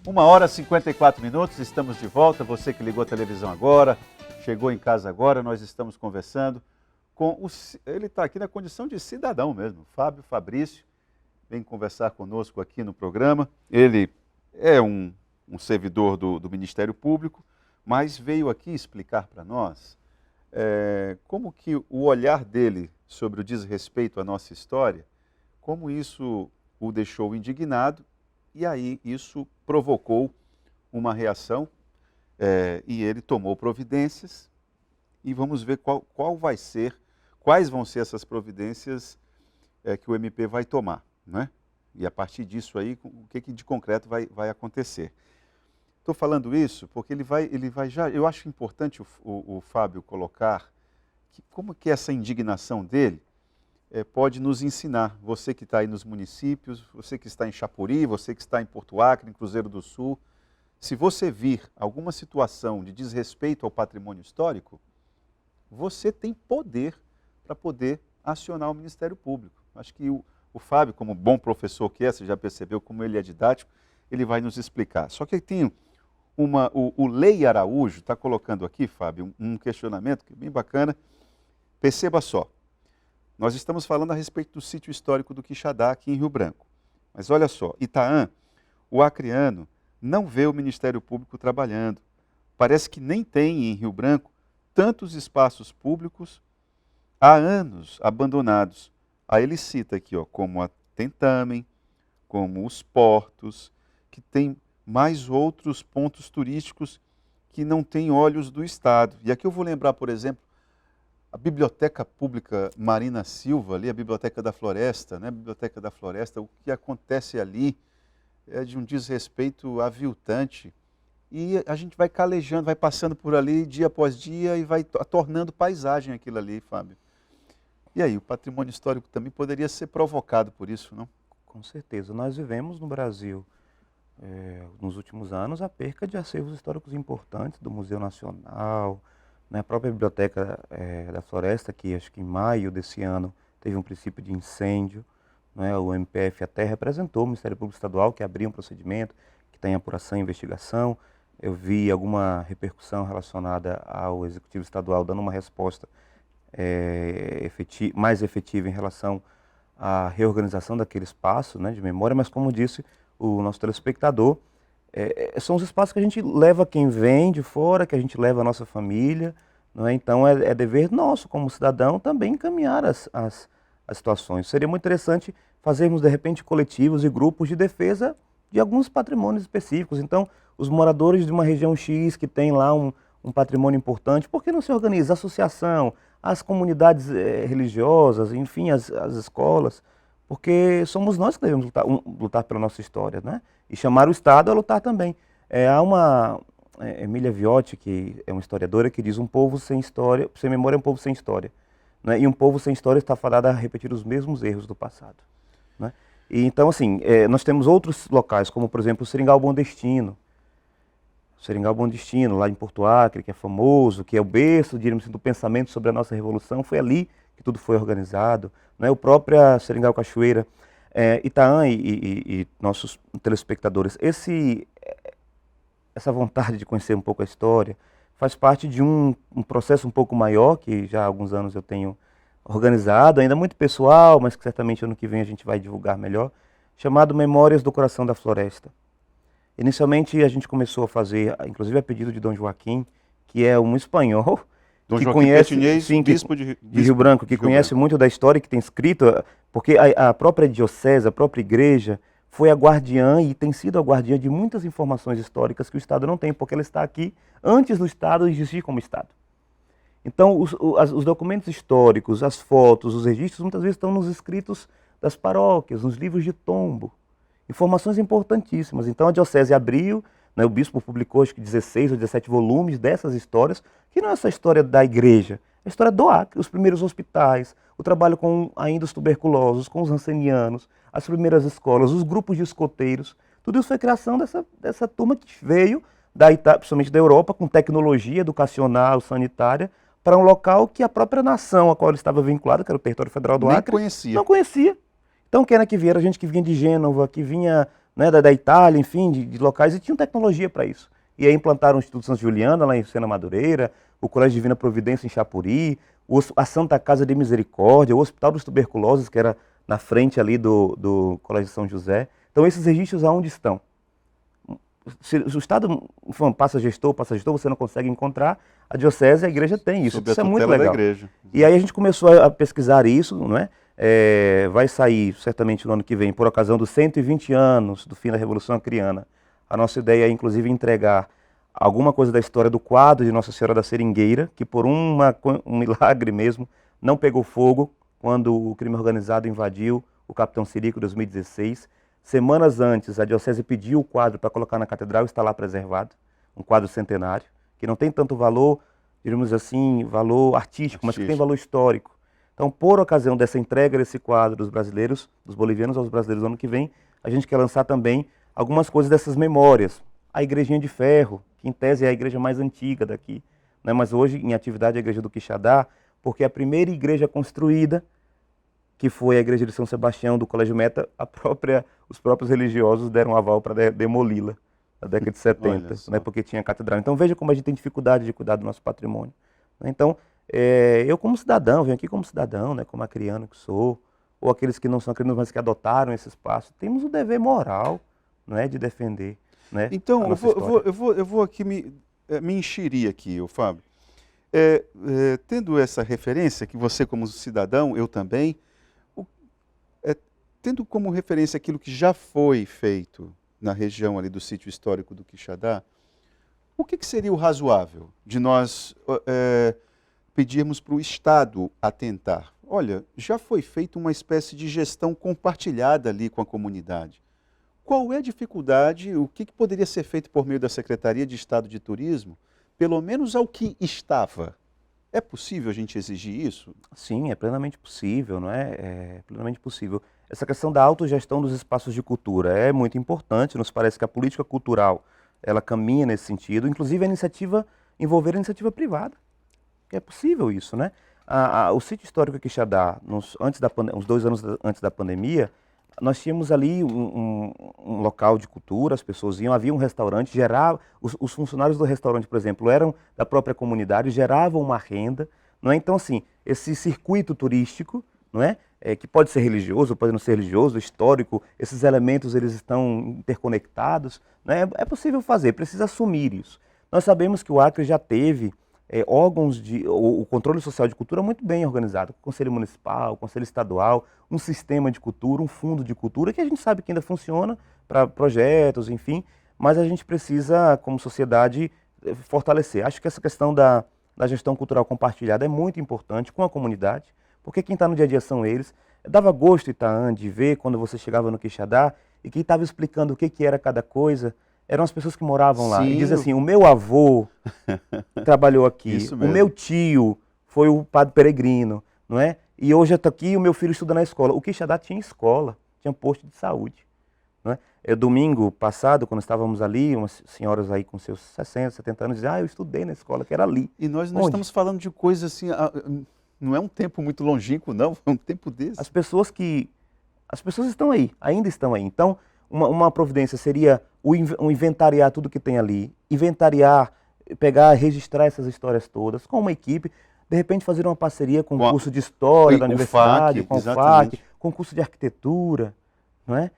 1h e 54 minutos, estamos de volta. Você que ligou a televisão agora, chegou em casa agora, nós estamos conversando com o... Ele está aqui na condição de cidadão mesmo, Fábio Fabrício, vem conversar conosco aqui no programa. Ele é um servidor do Ministério Público, mas veio aqui explicar para nós como que o olhar dele sobre o desrespeito à nossa história, como isso o deixou indignado, e aí isso provocou uma reação e ele tomou providências, e vamos ver quais vão ser essas providências que o MP vai tomar, né? E a partir disso aí, o que de concreto vai acontecer. Estou falando isso porque ele vai já, eu acho importante o Fábio colocar como que essa indignação dele pode nos ensinar, você que está aí nos municípios, você que está em Chapuri, você que está em Porto Acre, em Cruzeiro do Sul, se você vir alguma situação de desrespeito ao patrimônio histórico, você tem poder para poder acionar o Ministério Público. Acho que o Fábio, como bom professor que é, você já percebeu como ele é didático, ele vai nos explicar. Só que tem o Lei Araújo está colocando aqui, Fábio, um questionamento que é bem bacana. Perceba só, nós estamos falando a respeito do sítio histórico do Quixadá, aqui em Rio Branco. Mas olha só, Itaã, o acreano, não vê o Ministério Público trabalhando. Parece que nem tem em Rio Branco tantos espaços públicos há anos abandonados. Aí ele cita aqui, ó, como a Tentamen, como os portos, que tem mais outros pontos turísticos que não têm olhos do Estado. E aqui eu vou lembrar, por exemplo, a Biblioteca Pública Marina Silva, ali, a Biblioteca da Floresta, né? A Biblioteca da Floresta, o que acontece ali é de um desrespeito aviltante. E a gente vai calejando, vai passando por ali dia após dia e vai tornando paisagem aquilo ali, Fábio. E aí, o patrimônio histórico também poderia ser provocado por isso, não? Com certeza. Nós vivemos no Brasil, nos últimos anos, a perca de acervos históricos importantes do Museu Nacional, né? A própria Biblioteca da Floresta, que acho que em maio desse ano teve um princípio de incêndio, né? O MPF até representou o Ministério Público Estadual, que abriu um procedimento, que tem apuração e investigação. Eu vi alguma repercussão relacionada ao Executivo Estadual dando uma resposta mais efetiva em relação à reorganização daquele espaço, né, de memória, mas como disse o nosso telespectador, são os espaços que a gente leva quem vem de fora, que a gente leva a nossa família, não é? Então é dever nosso como cidadão também encaminhar as situações. Seria muito interessante fazermos de repente coletivos e grupos de defesa de alguns patrimônios específicos. Então os moradores de uma região X que tem lá um patrimônio importante, por que não se organiza? Associação, as comunidades religiosas, enfim, as escolas, porque somos nós que devemos lutar pela nossa história, né? E chamar o Estado a lutar também. Há uma Emília Viotti, que é uma historiadora, que diz: um povo sem história, sem memória é um povo sem história, né? E um povo sem história está fadado a repetir os mesmos erros do passado, né? E então, assim, nós temos outros locais, como por exemplo o Seringal Bom Destino, lá em Porto Acre, que é famoso, que é o berço, diríamos assim, do pensamento sobre a nossa Revolução. Foi ali que tudo foi organizado, né? O próprio Seringal Cachoeira, Itaã e nossos telespectadores, essa vontade de conhecer um pouco a história faz parte de um processo um pouco maior, que já há alguns anos eu tenho organizado, ainda muito pessoal, mas que certamente ano que vem a gente vai divulgar melhor, chamado Memórias do Coração da Floresta. Inicialmente a gente começou a fazer, inclusive a pedido de Dom Joaquim, que é um espanhol, Dom que Joaquim conhece, Petinhês, bispo de Rio Branco, que conhece muito da história, que tem escrito, porque a própria diocese, a própria igreja, foi a guardiã e tem sido a guardiã de muitas informações históricas que o Estado não tem, porque ela está aqui antes do Estado existir como Estado. Então os documentos históricos, as fotos, os registros, muitas vezes estão nos escritos das paróquias, nos livros de tombo. Informações importantíssimas. Então a diocese abriu, né, o bispo publicou acho que 16 ou 17 volumes dessas histórias, que não é essa história da igreja, é a história do Acre, os primeiros hospitais, o trabalho com ainda os tuberculosos, com os rancenianos, as primeiras escolas, os grupos de escoteiros. Tudo isso foi criação dessa turma que veio, principalmente da Europa, com tecnologia educacional, sanitária, para um local que a própria nação a qual ele estava vinculado, que era o território federal do Acre, não conhecia. Então quem era que vieram? A gente que vinha de Gênova, que vinha né, da Itália, enfim, de locais, e tinham tecnologia para isso. E aí implantaram o Instituto Santa Juliana, lá em Sena Madureira, o Colégio Divina Providência em Chapuri, a Santa Casa de Misericórdia, o Hospital dos Tuberculosos, que era na frente ali do Colégio São José. Então esses registros aonde estão? Se o Estado passa gestor, você não consegue encontrar, a diocese e a igreja tem isso. Sob a Isso é muito tutela da legal. igreja. E aí a gente começou a pesquisar isso, não é? Vai sair certamente no ano que vem, por ocasião dos 120 anos do fim da Revolução Acreana. A nossa ideia é inclusive entregar alguma coisa da história do quadro de Nossa Senhora da Seringueira, que por um milagre mesmo não pegou fogo quando o crime organizado invadiu o Capitão Sirico em 2016. Semanas antes, a diocese pediu o quadro para colocar na catedral e está lá preservado, um quadro centenário, que não tem tanto valor, diríamos assim, valor artístico, mas que tem valor histórico. Então, por ocasião dessa entrega desse quadro dos brasileiros, dos bolivianos aos brasileiros no ano que vem, a gente quer lançar também algumas coisas dessas memórias. A Igrejinha de Ferro, que em tese é a igreja mais antiga daqui, né? Mas hoje em atividade é a igreja do Quixadá, porque é a primeira igreja construída, que foi a igreja de São Sebastião do Colégio Meta, os próprios religiosos deram aval para demoli-la na década de 70, né, porque tinha catedral. Então veja como a gente tem dificuldade de cuidar do nosso patrimônio. Então, eu como cidadão, venho aqui como cidadão, né, como acriano que sou, ou aqueles que não são acrianos, mas que adotaram esse espaço, temos o dever moral, né, de defender, né, então, a nossa história. Eu vou aqui me enxerir aqui, Fábio. Tendo essa referência, que você como cidadão, eu também, tendo como referência aquilo que já foi feito na região ali do sítio histórico do Quixadá, o que seria o razoável de nós pedirmos para o Estado atentar? Olha, já foi feita uma espécie de gestão compartilhada ali com a comunidade. Qual é a dificuldade, o que poderia ser feito por meio da Secretaria de Estado de Turismo, pelo menos ao que estava? É possível a gente exigir isso? Sim, é plenamente possível, não é? É plenamente possível. Essa questão da autogestão dos espaços de cultura é muito importante, nos parece que a política cultural, ela caminha nesse sentido, inclusive envolver a iniciativa privada. É possível isso, né? O sítio histórico Quixadá, uns 2 anos antes da pandemia, nós tínhamos ali um local de cultura, as pessoas iam, havia um restaurante, os funcionários do restaurante, por exemplo, eram da própria comunidade, geravam uma renda, não é? Então, assim, esse circuito turístico, não é? Que pode ser religioso, pode não ser religioso, histórico, esses elementos eles estão interconectados, né? É possível fazer, precisa assumir isso. Nós sabemos que o Acre já teve órgãos o controle social de cultura muito bem organizado, o Conselho Municipal, o Conselho Estadual, um sistema de cultura, um fundo de cultura, que a gente sabe que ainda funciona para projetos, enfim, mas a gente precisa, como sociedade, fortalecer. Acho que essa questão da gestão cultural compartilhada é muito importante com a comunidade, porque quem está no dia a dia são eles. Dava gosto, Itaã, de ver quando você chegava no Quixadá e quem estava explicando o que era cada coisa eram as pessoas que moravam lá. Sim. E diz assim, o meu avô trabalhou aqui, o meu tio foi o padre peregrino, não é? E hoje eu estou aqui e o meu filho estuda na escola. O Quixadá tinha escola, tinha posto de saúde. Não é? Domingo passado, quando estávamos ali, umas senhoras aí com seus 60, 70 anos, diziam, eu estudei na escola, que era ali. E nós não estamos falando de coisa assim, não é um tempo muito longínquo, não, é um tempo desse. As pessoas estão aí, ainda estão aí. Então, uma providência seria o inventariar tudo que tem ali, pegar, registrar essas histórias todas com uma equipe, de repente fazer uma parceria com o curso de História da Universidade, com o FAC, com o curso de Arquitetura, não é?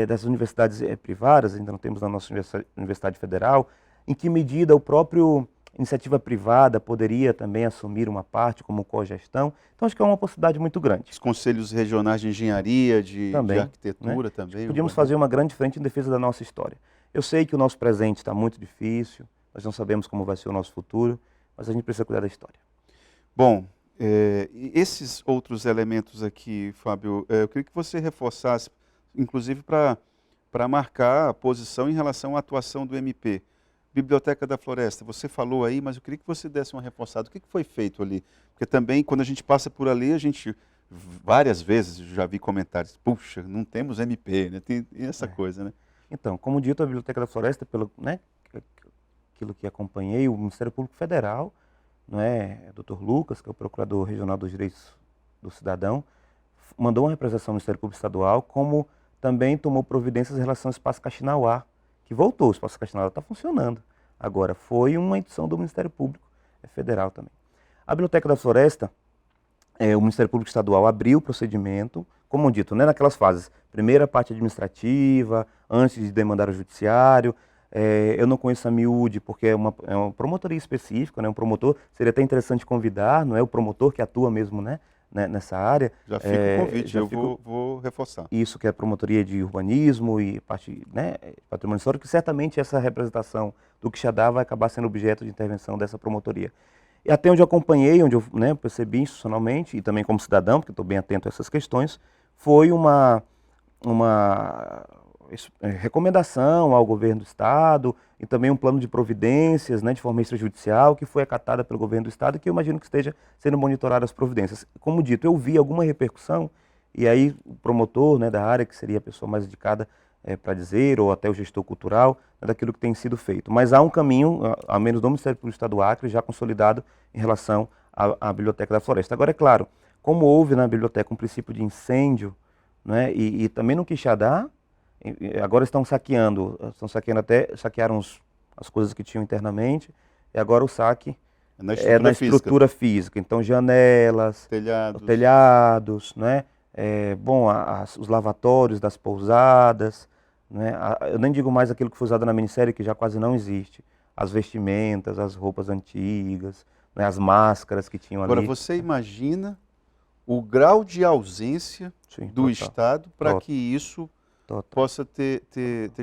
Das universidades privadas, ainda não temos na nossa Universidade Federal, em que medida o próprio iniciativa privada poderia também assumir uma parte como cogestão. Então acho que é uma possibilidade muito grande. Os conselhos regionais de engenharia, de arquitetura, né? Também. Podíamos fazer uma grande frente em defesa da nossa história. Eu sei que o nosso presente está muito difícil, nós não sabemos como vai ser o nosso futuro, mas a gente precisa cuidar da história. Bom, esses outros elementos aqui, Fábio, eu queria que você reforçasse, inclusive para marcar a posição em relação à atuação do MP. Biblioteca da Floresta, você falou aí, mas eu queria que você desse uma reforçada. O que foi feito ali? Porque também, quando a gente passa por ali, a gente, várias vezes, já vi comentários, puxa, não temos MP, né? Tem essa coisa, né? Então, como dito, a Biblioteca da Floresta, aquilo que acompanhei, o Ministério Público Federal, Dr. Lucas, que é o Procurador Regional dos Direitos do Cidadão, mandou uma representação ao Ministério Público Estadual como também tomou providências em relação ao Espaço Kaxinauá, que voltou, o Espaço Kaxinauá está funcionando. Agora, foi uma edição do Ministério Público Federal também. A Biblioteca da Floresta, o Ministério Público Estadual abriu o procedimento, como dito, né, naquelas fases, primeira parte administrativa, antes de demandar ao judiciário. Eu não conheço a miúde porque é uma promotoria específica, né, um promotor, seria até interessante convidar, não é o promotor que atua mesmo, né, nessa área. Já fica o convite, vou reforçar. Isso, que é a promotoria de urbanismo e parte, né, patrimônio histórico, que certamente essa representação do Quixadá vai acabar sendo objeto de intervenção dessa promotoria. E até onde eu acompanhei, onde eu, né, percebi institucionalmente, e também como cidadão, porque estou bem atento a essas questões, foi uma recomendação ao governo do Estado e também um plano de providências, né, de forma extrajudicial, que foi acatada pelo governo do Estado e que eu imagino que esteja sendo monitorada as providências. Como dito, eu vi alguma repercussão e aí o promotor, né, da área, que seria a pessoa mais indicada para dizer, ou até o gestor cultural, né, daquilo que tem sido feito. Mas há um caminho, ao menos do Ministério Público do Estado do Acre, já consolidado em relação à Biblioteca da Floresta. Agora, é claro, como houve na biblioteca um princípio de incêndio, né, e também no Quixadá, agora estão saqueando saquearam as coisas que tinham internamente, e agora o saque é na estrutura física. Então, janelas, telhados, né? Os lavatórios das pousadas, né? Eu nem digo mais aquilo que foi usado na minissérie, que já quase não existe. As vestimentas, as roupas antigas, né? As máscaras que tinham ali. Agora, você imagina o grau de ausência do Estado para que isso possa ter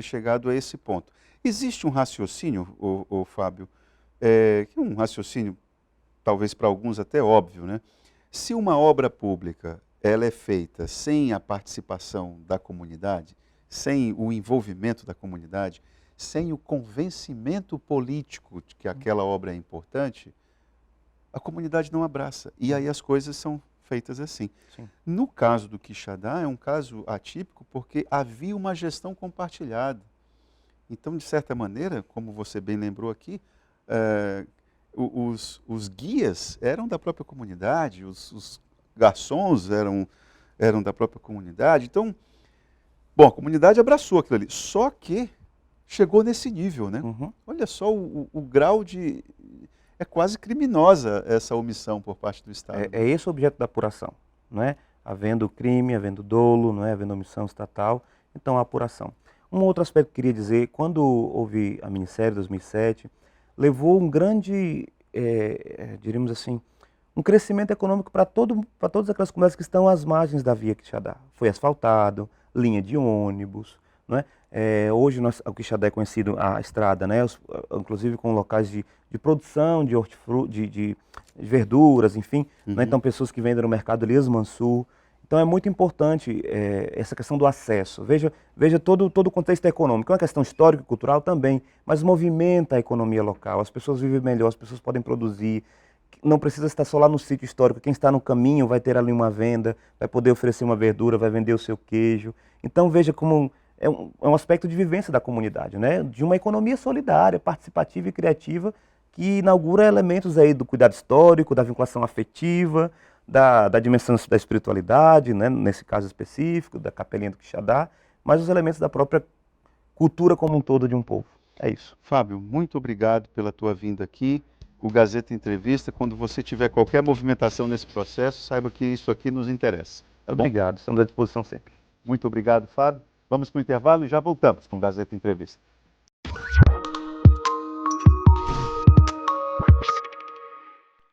chegado a esse ponto. Existe um raciocínio, Fábio, que é um raciocínio, talvez para alguns até óbvio, né? Se uma obra pública ela é feita sem a participação da comunidade, sem o envolvimento da comunidade, sem o convencimento político de que aquela obra é importante, a comunidade não abraça. E aí as coisas são feitas assim. Sim. No caso do Quixadá, é um caso atípico porque havia uma gestão compartilhada. Então, de certa maneira, como você bem lembrou aqui, os guias eram da própria comunidade, os garçons eram da própria comunidade. Então, bom, a comunidade abraçou aquilo ali. Só que chegou nesse nível, né? Uhum. Olha só o grau de... É quase criminosa essa omissão por parte do Estado. É esse o objeto da apuração, não é? Havendo crime, havendo dolo, não é? Havendo omissão estatal, então a apuração. Um outro aspecto que eu queria dizer, quando houve a minissérie, 2007, levou um grande, diríamos assim, um crescimento econômico para todas aquelas comunidades que estão às margens da Via Quixadá. Foi asfaltado, linha de ônibus, não é? Hoje o Quixadá é conhecido, a estrada, né? Inclusive com locais de produção de hortifruti, de verduras, enfim. Uhum. Né? Então, pessoas que vendem no mercado Elias-Mansur. Então, é muito importante essa questão do acesso. Veja todo o contexto econômico. É uma questão histórica e cultural também, mas movimenta a economia local. As pessoas vivem melhor, as pessoas podem produzir. Não precisa estar só lá no sítio histórico. Quem está no caminho vai ter ali uma venda, vai poder oferecer uma verdura, vai vender o seu queijo. Então, veja como é um aspecto de vivência da comunidade, né? De uma economia solidária, participativa e criativa, que inaugura elementos aí do cuidado histórico, da vinculação afetiva, da dimensão da espiritualidade, né? Nesse caso específico, da Capelinha do Quixadá, mas os elementos da própria cultura como um todo de um povo. É isso. Fábio, muito obrigado pela tua vinda aqui. O Gazeta Entrevista, quando você tiver qualquer movimentação nesse processo, saiba que isso aqui nos interessa. Tá bom? Obrigado, estamos à disposição sempre. Muito obrigado, Fábio. Vamos para o intervalo e já voltamos com o Gazeta Entrevista.